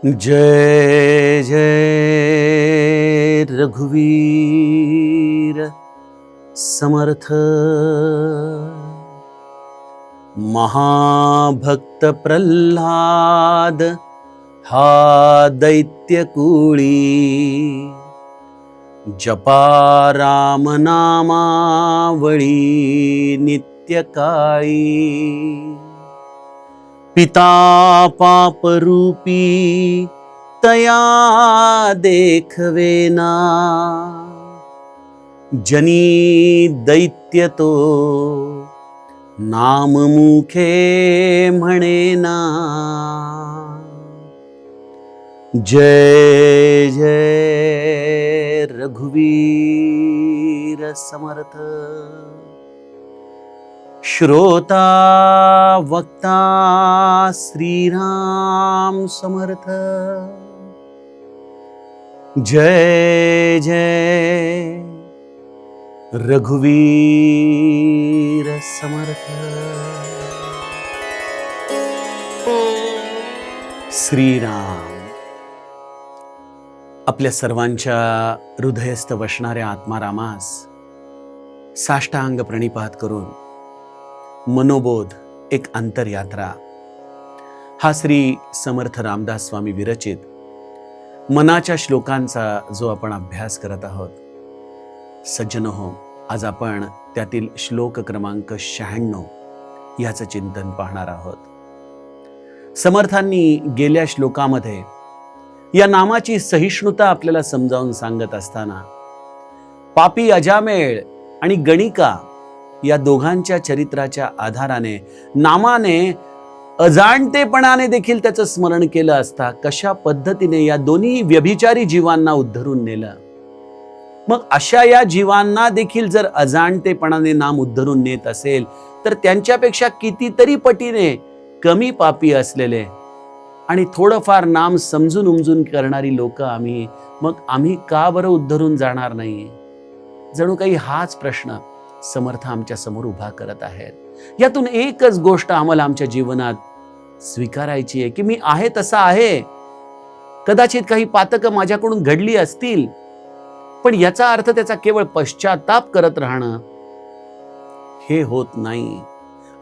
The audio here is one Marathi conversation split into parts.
जय जय रघुवीर समर्थ। महाभक्त प्रल्हाद हा दैत्यकुळी, जपा राम नामावळी नित्यकाळी। पिता पापरूपी तया देखवेना, जनी दैत्य तो नाम मुखे म्हणेना। जय जय रघुवीर समर्थ। श्रोता वक्ता श्रीराम समर्थ। जय जय रघुवीर समर्थ। श्रीराम आपल्या सर्वांच्या हृदयस्थ वसणाऱ्या आत्मारामास साष्टांग प्रणिपात करून मनोबोध एक अंतरयात्रा हा श्री समर्थ रामदास स्वामी विरचित मनाच्या श्लोकांचा जो आपण अभ्यास करत आहोत। सज्जनहो, आज आपण त्यातील श्लोक क्रमांक 96 याचं चिंतन पाहणार आहोत। समर्थांनी गेल्या श्लोकामध्ये या नामाची सहिष्णुता आपल्याला समजावून सांगत असताना पापी अजामेळ आणि गणिका या दोघांच्या चरित्राच्या आधाराने नामाने अजाणतेपणाने देखील त्याचं स्मरण केलं असता कशा पद्धतीने या दोन्ही व्यभिचारी जीवांना उद्धरून नेलं। मग अशा या जीवांना देखील जर अजाणतेपणाने नाम उद्धरून नेत असेल तर त्यांच्यापेक्षा कितीतरी पटीने कमी पापी असलेले आणि थोडंफार नाम समजून उमजून करणारी लोक आम्ही का बरं उद्धरून जाणार नाही? जणू काही हाच प्रश्न समर्थ आमच्या समोर उभा करत आहेत। यातून एकच गोष्ट आम्हाला आमच्या जीवनात स्वीकारायची आहे की मी आहे तसा आहे। कदाचित काही पातकं माझ्याकडून घडली असतील, पण याचा अर्थ त्याचा केवळ पश्चाताप करत राहणं हे होत नाही।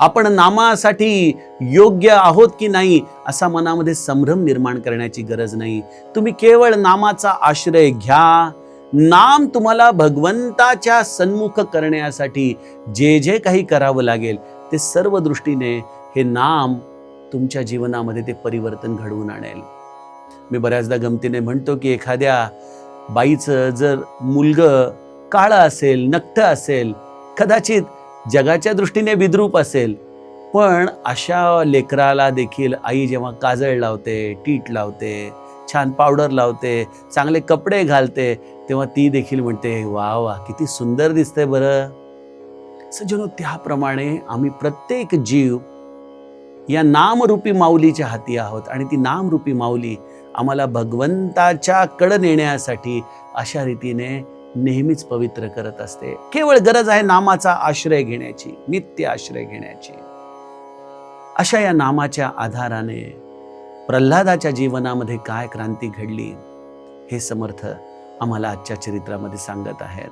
आपण नामासाठी योग्य आहोत की नाही असा मनामध्ये संभ्रम निर्माण करण्याची गरज नाही। तुम्ही केवळ नामाचा आश्रय घ्या। नाम तुम्हाला भगवंताच्या सन्मुख करण्यासाठी जे जे काही करावं लागेल ते सर्व दृष्टीने हे नाम तुमच्या जीवनामध्ये ते परिवर्तन घडवून आणेल। मी बऱ्याचदा गमतीने म्हणतो की एखाद्या बाईचं जर मुलगं काळं असेल, नक्ट असेल, कदाचित जगाच्या दृष्टीने विद्रूप असेल, पण अशा लेकराला देखील आई जेव्हा काजळ लावते, टीट लावते, छान पावडर लावते, चांगले कपडे घालते, तेव्हा ती देखील म्हणते वा वा किती सुंदर दिसते बरं। सज्जनो, त्याप्रमाणे आम्ही प्रत्येक जीव या नामरूपी माऊलीच्या हाती आहोत आणि ती नामरूपी माऊली आम्हाला भगवंताच्या कडे नेण्यासाठी अशा रीतीने नेहमीच पवित्र करत असते। केवळ गरज आहे नामाचा आश्रय घेण्याची, नित्य आश्रय घेण्याची। अशा या नामाच्या आधाराने प्रल्हादाच्या जीवनामध्ये काय क्रांती घडली हे समर्थ आम्हाला आजच्या चरित्रामध्ये सांगत आहेत।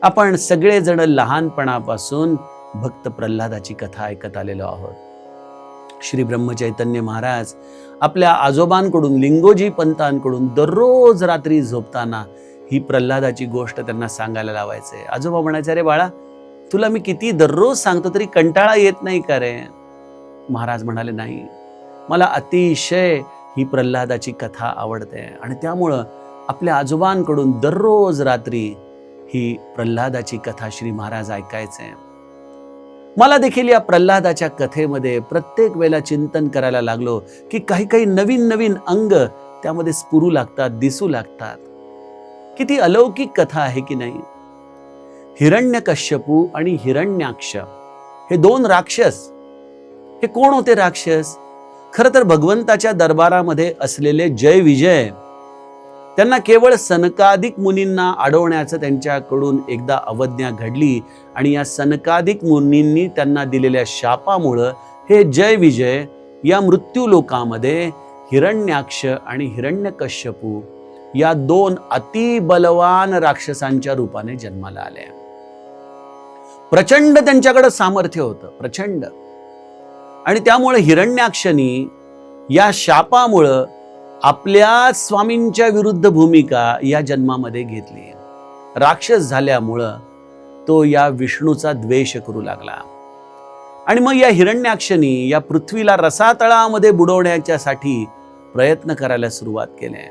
आपण सगळेजण लहानपणापासून भक्त प्रल्हादाची कथा ऐकत आलेलो आहोत। श्री ब्रह्मचैतन्य महाराज आपल्या आजोबांकडून, लिंगोजी पंतांकडून दररोज रात्री झोपताना ही प्रल्हादाची गोष्ट त्यांना सांगायला लावायचे। आजोबा म्हणायचे, अरे बाळा, तुला मी किती दररोज सांगतो तरी कंटाळा येत नाही का रे? महाराज म्हणाले, नाही, मला अतिशय ही प्रल्हादाची कथा आवडते आणि त्यामुळं आपल्या आजोबांकडून दररोज रात्री ही प्रल्हादाची कथा श्री महाराज ऐकायचे। मला देखील या प्रल्हादाच्या कथेमध्ये प्रत्येक वेळेला चिंतन करायला लागलो की काही काही नवीन नवीन अंग त्यामध्ये स्फुरू लागतात, दिसू लागतात। किती अलौकिक कथा आहे की नाही? हिरण्यकश्यपू आणि हिरण्याक्ष हे दोन राक्षस, हे कोण होते राक्षस? खरं तर भगवंताच्या दरबारामध्ये असलेले जय विजय त्यांना केवळ सनकादिक मुनींना अडवण्याचं त्यांच्याकडून एकदा अवज्ञा घडली आणि या सनकादिक मुनींनी त्यांना दिलेल्या शापामुळं हे जय विजय या मृत्यू लोकामध्ये हिरण्याक्ष आणि हिरण्यकश्यपू या दोन अतिबलवान राक्षसांच्या रूपाने जन्माला आले. प्रचंड त्यांच्याकडे सामर्थ्य होतं, प्रचंड. आणि त्यामुळे हिरण्याक्षनी या शापामुळं आपल्या स्वामींच्या विरुद्ध भूमिका या जन्मामध्ये घेतली. राक्षस झाल्यामुळं तो या विष्णूचा द्वेष करू लागला. आणि मग या हिरण्याक्षनी या पृथ्वीला रसातळामध्ये बुडवण्याच्यासाठी प्रयत्न करायला सुरुवात केली.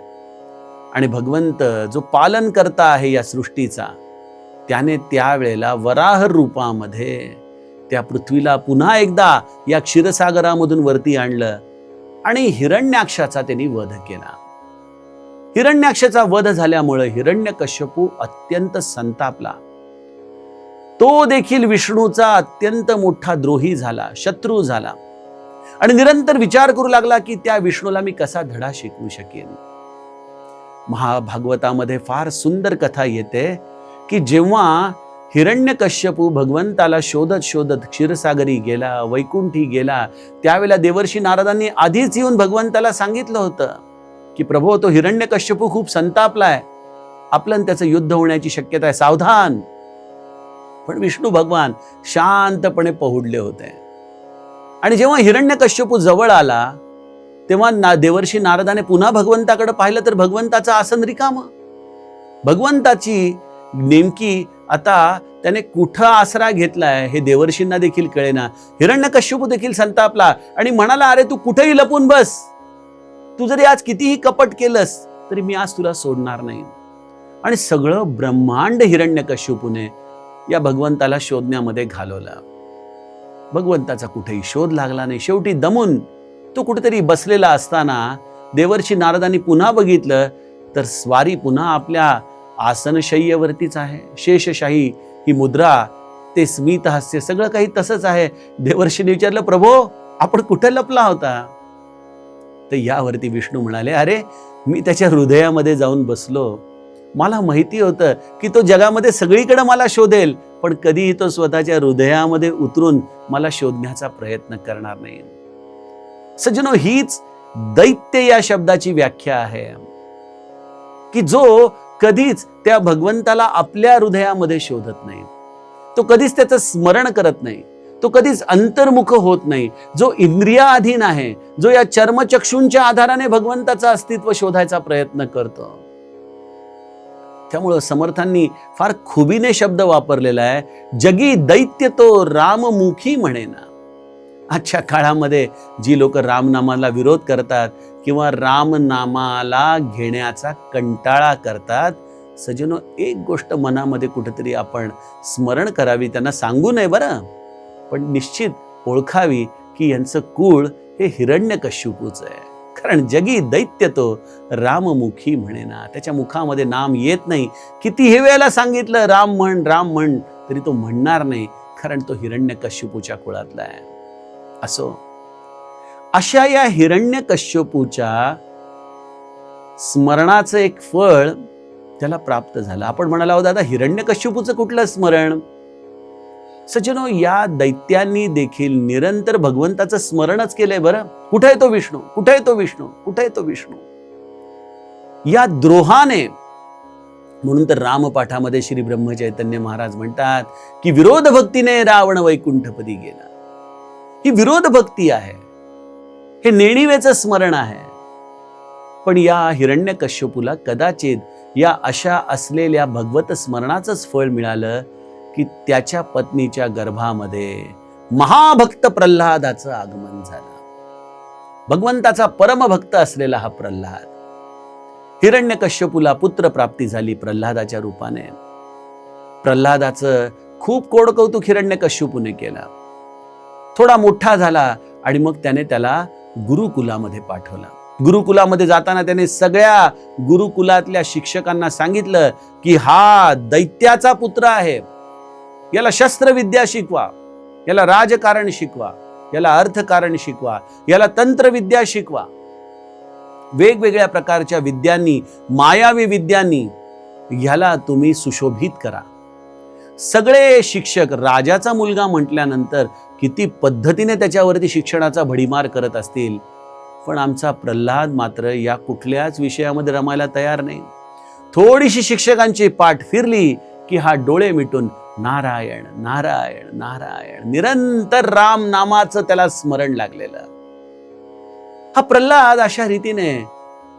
आणि भगवंत जो पालन करता आहे या सृष्टीचा, त्याने त्यावेळेला वराह रूपामध्ये त्या पृथ्वीला पुन्हा एकदा या क्षीरसागरामधून वरती आणलं आणि हिरण्याक्षाचा त्यांनी वध केला. हिरण्याक्षाचा वध झाल्यामुळे हिरण्यकश्यपू अत्यंत संतापला. तो देखील विष्णूचा अत्यंत मोठा द्रोही झाला, शत्रू झाला. आणि निरंतर विचार करू लागला की त्या विष्णूला मी कसा धडा शिकवू शकेन. महाभागवतामध्ये फार सुंदर कथा येते की जेव्हा हिरण्यकश्यपू भगवंताला शोधत शोधत क्षीरसागरी गेला, वैकुंठी गेला, त्यावेळेला देवर्षी नारदांनी आधीच येऊन भगवंताला सांगितलं होतं की प्रभो, तो हिरण्यकश्यपू खूप संतापलाय, आपलं त्याचं युद्ध होण्याची शक्यता आहे, सावधान. पण विष्णू भगवान शांतपणे पहुडले होते. आणि जेव्हा हिरण्यकश्यपू जवळ आला तेव्हा देवर्षी नारदाने पुन्हा भगवंताकडे पाहिलं तर भगवंताचं आसन रिकामं. भगवंताची नेमकी आता त्याने कुठं आसरा घेतलाय हे देवर्षींना देखील कळेना. हिरण्यकश्यपू देखील संतापला आणि म्हणाला, अरे तू कुठेही लपून बस, तू जरी आज कितीही कपट केलंस तरी मी आज तुला सोडणार नाही. आणि सगळं ब्रह्मांड हिरण्यकश्यपूने या भगवंताला शोधण्यामध्ये घालवलं. भगवंताचा कुठेही शोध लागला नाही. शेवटी दमून तो कुठेतरी बसलेला असताना देवर्षी नारदांनी पुन्हा बघितलं तर स्वारी पुन्हा आपल्या आसनशय्येवरतीच आहे. शेषशाही ही मुद्रा, ते स्मित हास्य, सगळं काही तसंच आहे. देवर्षीने विचारलं, प्रभो आपण कुठे लपला होता? तर यावरती विष्णू म्हणाले, अरे मी त्याच्या हृदयामध्ये जाऊन बसलो. मला माहिती होतं की तो जगामध्ये सगळीकडे मला शोधेल, पण कधीही तो स्वतःच्या हृदयामध्ये उतरून मला शोधण्याचा प्रयत्न करणार नाही. सज्जनो, हीच दैत्य या शब्दाची व्याख्या आहे की जो कधीच त्या भगवंताला आपल्या हृदयामध्ये शोधत नाही, तो कधीच त्याचं स्मरण करत नाही, तो कधीच अंतर्मुख होत नाही, जो इंद्रियाधीन आहे, जो या चर्मचक्षूंच्या आधाराने भगवंताचं अस्तित्व शोधायचा प्रयत्न करतो. त्यामुळं समर्थांनी फार खुबीने शब्द वापरलेला आहे, जगी दैत्य तो राममुखी म्हणेना. आजच्या काळामध्ये जी लोक रामनामाला विरोध करतात किंवा रामनामाला घेण्याचा कंटाळा करतात, सज्जनो, एक गोष्ट मनामध्ये कुठेतरी आपण स्मरण करावी, त्यांना सांगू नये बरं, पण निश्चित ओळखावी की यांचं कुळ हे हिरण्यकश्यपूच आहे. कारण जगी दैत्य तो राममुखी म्हणेना. त्याच्या मुखामध्ये नाम येत नाही. कितीही वेळेला सांगितलं राम म्हण, राम म्हण, तरी तो म्हणणार नाही, कारण तो हिरण्यकश्यपूच्या कुळातला आहे. असो, अशा या हिरण्यकश्यपूच्या स्मरणाचं एक फळ त्याला प्राप्त झालं. आपण म्हणाला आहोत, दादा हिरण्यकश्यपूचं कुठलं स्मरण? सज्जनो, या दैत्यांनी देखील निरंतर भगवंताचं स्मरणच केलंय बरं. कुठे आहे तो विष्णू, कुठे आहे तो विष्णू, कुठे आहे तो विष्णू? या द्रोहाने, म्हणून तर रामपाठामध्ये श्री ब्रह्मचैतन्य महाराज म्हणतात की विरोध भक्तीने रावण वैकुंठपदी गेला. ही विरोध भक्ती आहे, हे नेणिवेचं स्मरण आहे. पण या हिरण्यकश्यपूला कदाचित या अशा असलेल्या भगवत स्मरणाचंच फळ मिळालं की त्याच्या पत्नीच्या गर्भामध्ये महाभक्त प्रल्हादाचं आगमन झालं. भगवंताचा परमभक्त असलेला हा प्रल्हाद, हिरण्यकश्यपूला पुत्र प्राप्ती झाली प्रल्हादाच्या रूपाने. प्रल्हादाचं खूप कोडकौतुक हिरण्यकश्यपूने केलं. थोडा मोठा झाला आणि मग त्याने त्याला गुरुकुलामध्ये पाठवलं. गुरुकुलामध्ये जाताना त्याने सगळ्या गुरुकुलातल्या शिक्षकांना सांगितलं की हा दैत्याचा पुत्र आहे, याला शस्त्रविद्या शिकवा, याला राजकारण शिकवा, याला अर्थकारण शिकवा, याला तंत्रविद्या शिकवा. वेगवेगळ्या प्रकारच्या विद्यांनी, मायावी विद्यांनी ह्याला तुम्ही सुशोभित करा. सगळे शिक्षक, राजाचा मुलगा म्हटल्यानंतर किती पद्धतीने त्याच्यावरती शिक्षणाचा भडीमार करत असतील, पण आमचा प्रल्हाद मात्र या कुठल्याच विषयामध्ये रमायला तयार नाही. थोडीशी शिक्षकांची पाठ फिरली की हा डोळे मिटून नारायण नारायण नारायण निरंतर राम नामाचं त्याला स्मरण लागलेलं. हा प्रल्हाद अशा रीतीने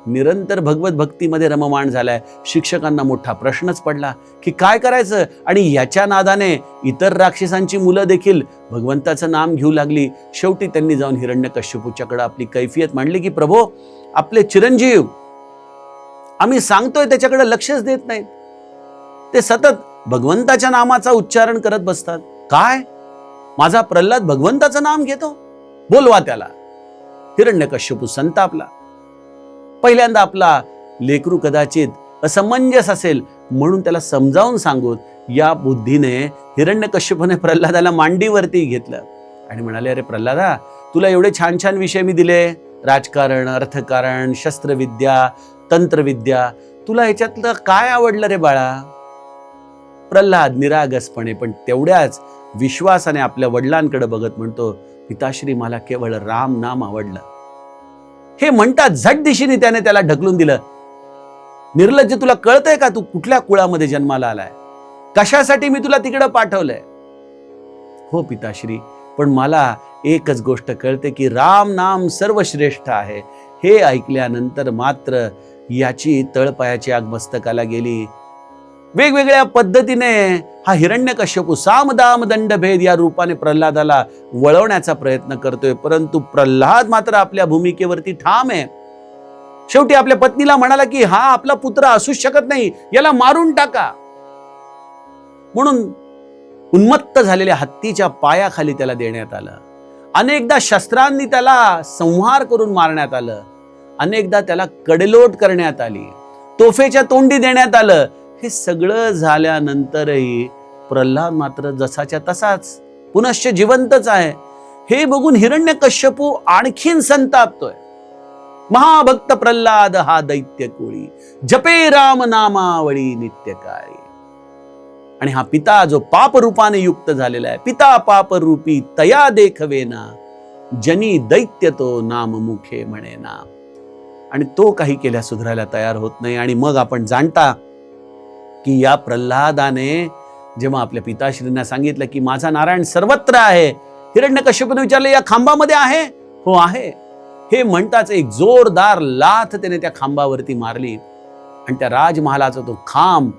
निरंतर भगवत भक्तीमध्ये रममाण झालाय. शिक्षकांना मोठा प्रश्नच पडला की काय करायचं, आणि याच्या नादाने इतर राक्षसांची मुलं देखील भगवंताचं नाम घेऊ लागली. शेवटी त्यांनी जाऊन हिरण्यकश्यपूच्याकडे आपली कैफियत मांडली की प्रभो, आपले चिरंजीव आम्ही सांगतोय त्याच्याकडे लक्षच देत नाहीत. ते सतत भगवंताच्या नामाचा उच्चारण करत बसतात. काय, माझा प्रल्हाद भगवंताचं नाम घेतो? बोलवा त्याला. हिरण्यकश्यपू संतापला. पहिल्यांदा आपला लेकरू कदाचित असमंजस असेल म्हणून त्याला समजावून सांगून या बुद्धीने हिरण्यकश्यपूने प्रल्हादाला मांडीवरती घेतलं आणि म्हणाले, अरे प्रल्हादा, तुला एवढे छान छान विषय मी दिले, राजकारण, अर्थकारण, शस्त्रविद्या, तंत्रविद्या, तुला ह्याच्यातलं काय आवडलं रे बाळा? प्रल्हाद निरागसपणे पण तेवढ्याच विश्वासाने आपल्या वडिलांकडे बघत म्हणतो, पिताश्री, मला केवळ राम नाम आवडलं. हे म्हणतात झट दिशेने त्याने त्याला ढकलून दिलं. निर्लज्ज, तुला कळतंय का तू कुठल्या कुळामध्ये जन्माला आलाय? कशासाठी मी तुला तिकडं पाठवलंय? हो पिताश्री, पण मला एकच गोष्ट कळते की राम नाम सर्वश्रेष्ठ आहे. हे ऐकल्यानंतर मात्र याची तळपायाची आग मस्तकाला गेली. वेगवेगळ्या पद्धतीने हा हिरण्यकश्यपू सामदाम दंडभेद या रूपाने प्रल्हादाला वळवण्याचा प्रयत्न करतोय, परंतु प्रल्हाद मात्र आपल्या भूमिकेवरती ठाम आहे. शेवटी आपल्या पत्नीला म्हणाला की हा आपला पुत्र असूच शकत नाही, याला मारून टाका. म्हणून उन्मत्त झालेल्या हत्तीच्या पायाखाली त्याला देण्यात आलं. अनेकदा शस्त्रांनी त्याला संहार करून मारण्यात आलं. अनेकदा त्याला कडेलोट करण्यात आली. तोफेच्या तोंडी देण्यात आलं. हे सगळं झाल्यानंतरही प्रल्हाद मात्र जसाच्या तसाच पुनश्च जिवंतच आहे. हे बघून हिरण्यकश्यपू आणखीन संतापतोय. महाभक्त प्रल्हाद हा दैत्य कोळी, जपे राम नामावळी नित्यकाळी. आणि हा पिता जो पाप रूपाने युक्त झालेला आहे, पिता पाप रूपी तया देखवेना, जनी दैत्य तो नाम मुखे म्हणेना. आणि तो काही केल्या सुधारायला तयार होत नाही. आणि मग आपण जाणता की या प्रल्हादाने जेव्हा आपल्या पिताश्रींना सांगितलं की माझा नारायण सर्वत्र आहे, हिरण्यकश्यपूने विचारलं, या खांबामध्ये आहे? हो आहे. हे म्हणताच एक जोरदार लाथ त्याने त्या खांबावरती मारली आणि त्या राजमहालाचा तो खांब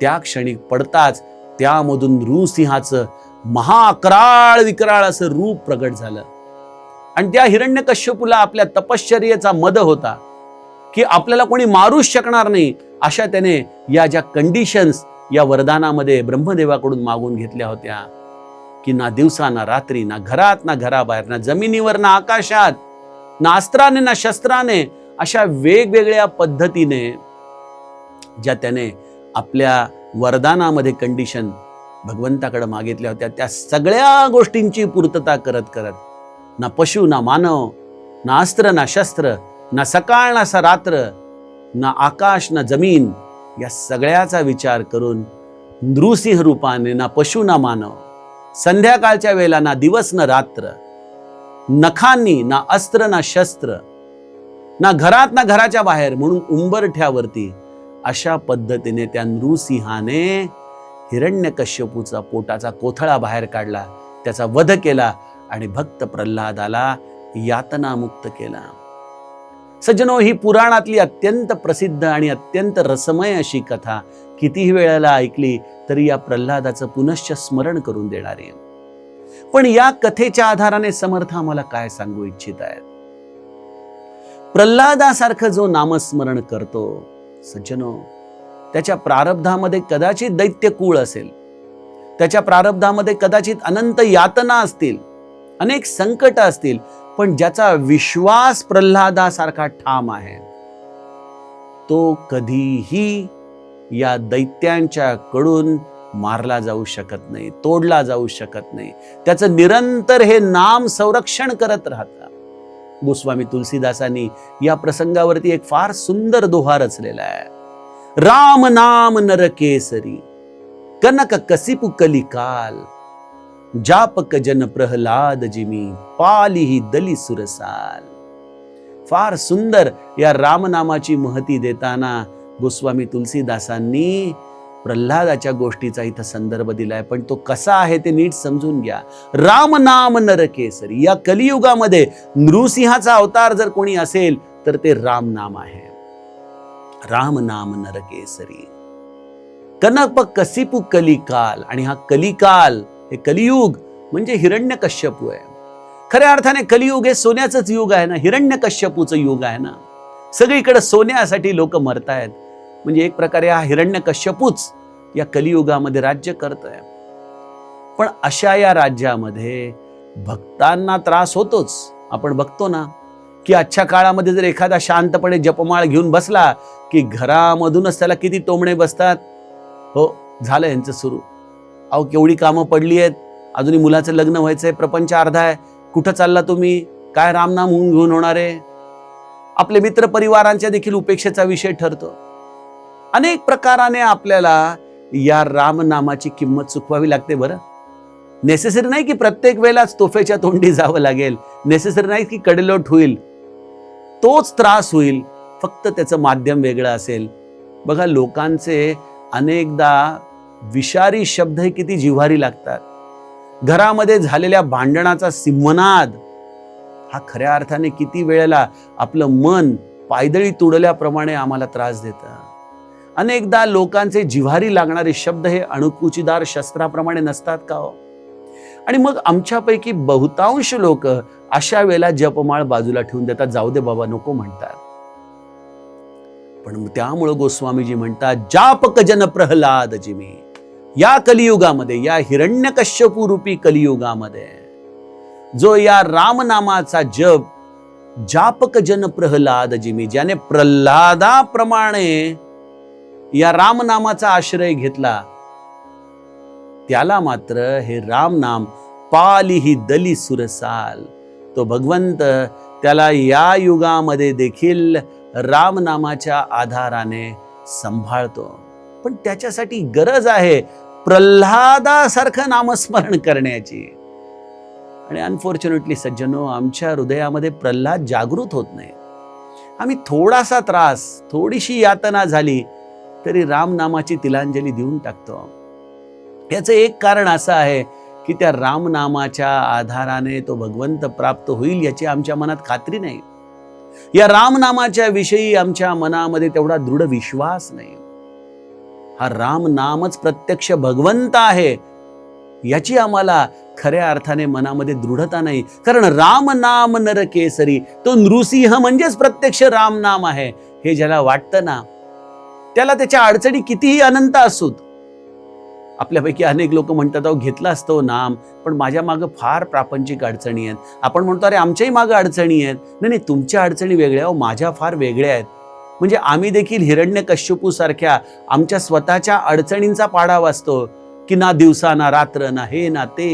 त्या क्षणी पडताच त्यामधून नृसिंहाचं महाकराळ विकराळ असं रूप प्रगट झालं. आणि त्या हिरण्यकश्यपूला आपल्या तपश्चर्येचा मद होता की आपल्याला कोणी मारूच शकणार नाही, अशा त्याने या ज्या कंडिशन्स या वरदानामध्ये ब्रह्मदेवाकडून मागून घेतल्या होत्या की ना दिवसा ना रात्री, ना घरात ना घराबाहेर, ना जमिनीवर ना आकाशात, ना अस्त्राने ना शस्त्राने, अशा वेगवेगळ्या पद्धतीने ज्या त्याने आपल्या वरदानामध्ये कंडिशन भगवंताकडे मागितल्या होत्या, त्या सगळ्या गोष्टींची पूर्तता करत करत ना पशु ना मानव, ना अस्त्र ना शस्त्र, ना सकाळ ना रात्र, ना आकाश ना जमीन, या सगळ्याचा विचार करून नृसिंह रूपाने ना पशु ना मानव, संध्याकाळच्या वेळेला ना दिवस ना रात्र, नखांनी ना अस्त्र ना शस्त्र, ना घरात ना घराच्या बाहेर, म्हणून उंबरठ्यावरती अशा पद्धतीने त्या नृसिंहाने हिरण्यकश्यपूचा पोटाचा कोथळा बाहेर काढला, त्याचा वध केला आणि भक्त प्रल्हादाला यातनामुक्त केला. सज्जनो, ही पुराणातली अत्यंत प्रसिद्ध आणि अत्यंत रसमय अशी कथा कितीही वेळेला ऐकली तरी या प्रल्हादाचं पुनश्च स्मरण करून देणार आहे. पण या कथेच्या आधाराने समर्थ आम्हाला काय सांगू इच्छित आहेत? प्रल्हादासारखं जो नामस्मरण करतो सज्जनो, त्याच्या प्रारब्धामध्ये कदाचित दैत्यकुळ असेल, त्याच्या प्रारब्धामध्ये कदाचित अनंत यातना असतील, अनेक संकट असतील, पण ज्याचा विश्वास प्रल्हादासारखा ठाम आहे तो कधीही या दैत्यांच्या कडून मारला जाऊ शकत नाही, तोडला जाऊ शकत नाही. त्याचं निरंतर हे नाम संरक्षण करत राहतात. गोस्वामी तुलसीदासांनी या प्रसंगावरती एक फार सुंदर दोहा रचलेला आहे. राम नाम नरकेसरी कनक कसिपु कलिकाल, जापक जन प्रहलाद जिमी पालिही दली सुरसाल. फार सुंदर या रामनामाची महती देताना गोस्वामी तुलसीदासांनी प्रल्हादाच्या गोष्टीचा इथं संदर्भ दिलाय. पण तो कसा आहे ते नीट समजून घ्या. राम नाम नरकेसरी. या कलियुगामध्ये नृसिंहाचा अवतार जर कोणी असेल तर ते राम नाम आहे. राम नाम नरकेसरी. कनप कसिपू कलिकाल. आणि हा कलिकाल, हे कलियुग म्हणजे हिरण्यकश्यपू आहे. खऱ्या अर्थाने कलियुग हे सोन्याचंच युग आहे ना, हिरण्यकश्यपूचं युग आहे ना. सगळीकडे सोन्यासाठी लोक मरतायत. म्हणजे एक प्रकारे हा हिरण्यकश्यपूच या कलियुगामध्ये राज्य करतोय. पण अशा या राज्यामध्ये भक्तांना त्रास होतोच. आपण बघतो ना की आजच्या काळामध्ये जर एखादा शांतपणे जपमाळ घेऊन बसला की घरामधूनच त्याला किती टोमणे बसतात. हो, झालं यांचं सुरू. अहो, केवढी कामं पडली आहेत, अजूनही मुलाचं लग्न व्हायचंय, प्रपंच अर्धा आहे, कुठं चालला तुम्ही, काय रामनाम घेऊन होणार आहे. आपले मित्र परिवारांच्या देखील उपेक्षेचा विषय ठरतो. अनेक प्रकाराने आपल्याला या रामनामाची किंमत चुकवावी लागते. बरं, नेसेसरी नाही की प्रत्येक वेळेलाच तोफेच्या तोंडी जावं लागेल, नेसेसरी नाही की कडेलोट होईल, तोच त्रास होईल, फक्त त्याचं माध्यम वेगळं असेल. बघा, लोकांचे अनेकदा विषारी शब्द हे किती जिव्हारी लागतात. घरामध्ये झालेल्या भांडणाचा सिंहनाद हा खऱ्या अर्थाने किती वेळेला आपलं मन पायदळी तुडल्याप्रमाणे आम्हाला त्रास देतं. अनेकदा लोकांचे जिव्हारी लागणारे शब्द हे अणुकुचीदार शस्त्राप्रमाणे नसतात का हो? आणि मग आमच्यापैकी बहुतांश लोक अशा वेळेला जपमाळ बाजूला ठेवून देतात, जाऊ दे बाबा, नको म्हणतात. पण त्यामुळं गोस्वामीजी म्हणतात, जापक जन प्रल्हाद जिमी. या कलियुगामध्ये, या हिरण्यकश्यपू रूपी कलियुगामध्ये जो या रामनामाचा जप जापक जन प्रल्हाद जिमी, ज्याने प्रल्हादाप्रमाणे या रामनामाचा आश्रय घेतला, त्याला मात्र हे रामनाम पालिही दली सुरसाल. तो भगवंत त्याला या युगामध्ये देखील रामनामाच्या आधाराने सांभाळतो. पण त्याच्यासाठी गरज आहे प्रल्हादासारखं नामस्मरण करण्याची. आणि अनफॉर्च्युनेटली सज्जनो, आमच्या हृदयामध्ये प्रल्हाद जागृत होत नाही. आम्ही थोडासा त्रास, थोडीशी यातना झाली तरी रामनामाची तिलांजली देऊन टाकतो. याचं एक कारण असं आहे की त्या रामनामाच्या आधाराने तो भगवंत प्राप्त होईल याची आमच्या मनात खात्री नाही. या रामनामाच्या विषयी आमच्या मनामध्ये तेवढा दृढ विश्वास नाही. हा रामनामच प्रत्यक्ष भगवंत आहे याची आम्हाला खऱ्या अर्थाने मनामध्ये दृढता नाही. कारण रामनाम नरकेसरी, तो नृसिंह म्हणजेच प्रत्यक्ष रामनाम आहे हे ज्याला वाटतं ना, त्याला त्याच्या अडचणी कितीही अनंत असोत. आपल्यापैकी अनेक लोक म्हणतात, अहो घेतला असतो नाम, पण माझ्या मागं फार प्रापंचिक अडचणी आहेत. आपण म्हणतो, अरे आमच्याही मागं अडचणी आहेत. नाही, तुमच्या अडचणी वेगळ्या, माझ्या फार वेगळ्या आहेत. म्हणजे आम्ही देखील हिरण्यकश्यपू सारख्या आमच्या स्वतःच्या अडचणींचा पाढा वाचतो की ना दिवसा ना रात्र, ना हे ना ते,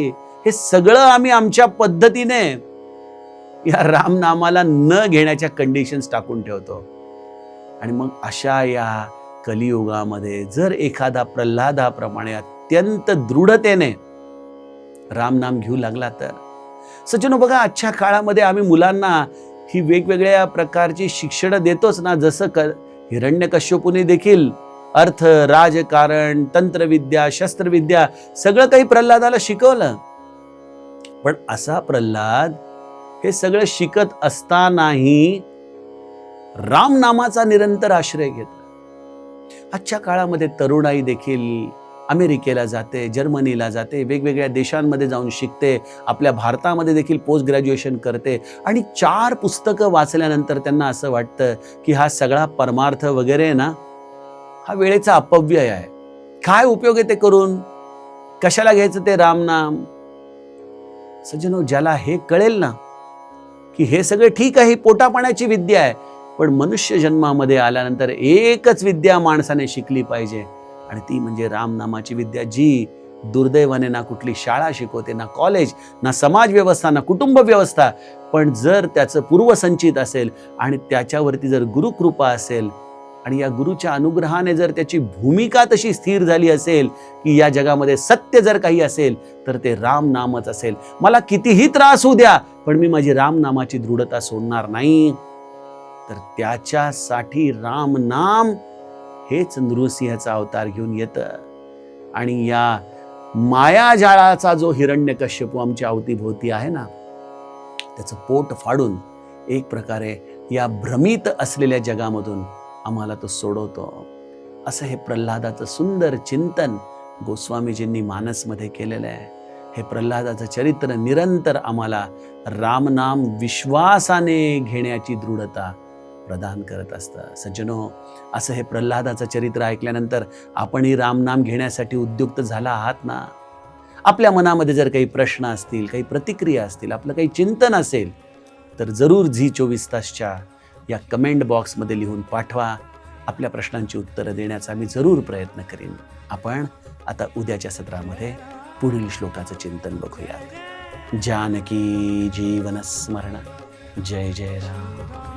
हे सगळं आम्ही आमच्या पद्धतीने या रामनामाला न घेण्याच्या कंडिशन्स टाकून ठेवतो. आणि मग अशा या कलियुगामध्ये जर एखादा प्रल्हादाप्रमाणे अत्यंत दृढतेने रामनाम घेऊ लागला तर, सज्जनो बघा, आजच्या काळामध्ये आम्ही मुलांना ही वेगवेगळ्या प्रकारची शिक्षण देतोच ना. जसं हिरण्यकश्यपूने देखील अर्थ, राजकारण, तंत्रविद्या, शस्त्रविद्या सगळं काही प्रल्हादाला शिकवलं. पण असा प्रल्हाद हे सगळं शिकत असतानाही रामनामाचा निरंतर आश्रय घेतला. आजच्या काळामध्ये तरुणाई देखील अमेरिकेला जाते, जर्मनीला जाते, वेगवेगळ्या देशांमध्ये जाऊन शिकते, आपल्या भारतामध्ये देखील पोस्ट ग्रॅज्युएशन करते. आणि 4 पुस्तकं वाचल्यानंतर त्यांना असं वाटतं की हा सगळा परमार्थ वगैरे ना, हा वेळेचा अपव्यय आहे. काय उपयोग आहे ते करून? कशाला घ्यायचं ते रामनाम? सज्जनो, ज्याला हे कळेल ना की हे सगळं ठीक आहे, ही पोटापाण्याची विद्या आहे, पण मनुष्य जन्मामध्ये आल्यानंतर एकच विद्या माणसाने शिकली पाहिजे, आणि ती म्हणजे रामनामाची विद्या, जी दुर्दैवाने ना कुठली शाळा शिकवते, ना कॉलेज, ना समाज व्यवस्था, ना कुटुंब व्यवस्था. पण जर त्याचं पूर्वसंचित असेल आणि त्याच्यावरती जर गुरुकृपा असेल आणि या गुरुच्या अनुग्रहाने जर त्याची भूमिका तशी स्थिर झाली असेल की या जगामध्ये सत्य जर काही असेल तर ते रामनामच असेल. मला कितीही त्रास होऊ द्या, पण मी माझी रामनामाची दृढता सोडणार नाही. तर त्याच्यासाठी राम नाम हेच नृसिंहाचा अवतार घेऊन येतं. आणि या मायाजाळाचा जो हिरण्यकश्यपू आमच्या अवतीभोवती आहे ना, त्याचं पोट फाडून एक प्रकारे या भ्रमित असलेल्या जगामधून आम्हाला तो सोडवतो. असं हे प्रल्हादाचं सुंदर चिंतन गोस्वामीजींनी मानसमध्ये केलेलं आहे. हे प्रल्हादाचं चरित्र निरंतर आम्हाला रामनाम विश्वासाने घेण्याची दृढता प्रदान करत असतं. सज्जनो, असं हे प्रल्हादाचं चरित्र ऐकल्यानंतर आपणही रामनाम घेण्यासाठी उद्युक्त झाला आहात ना? आपल्या मनामध्ये जर काही प्रश्न असतील, काही प्रतिक्रिया असतील, आपलं काही चिंतन असेल, तर जरूर झी24 तासच्या या कमेंट बॉक्समध्ये लिहून पाठवा. आपल्या प्रश्नांची उत्तरं देण्याचा मी जरूर प्रयत्न करीन. आपण आता उद्याच्या सत्रामध्ये पुढील श्लोकाचं चिंतन बघूयात. जानकी जीवन स्मरण. जय जय राम.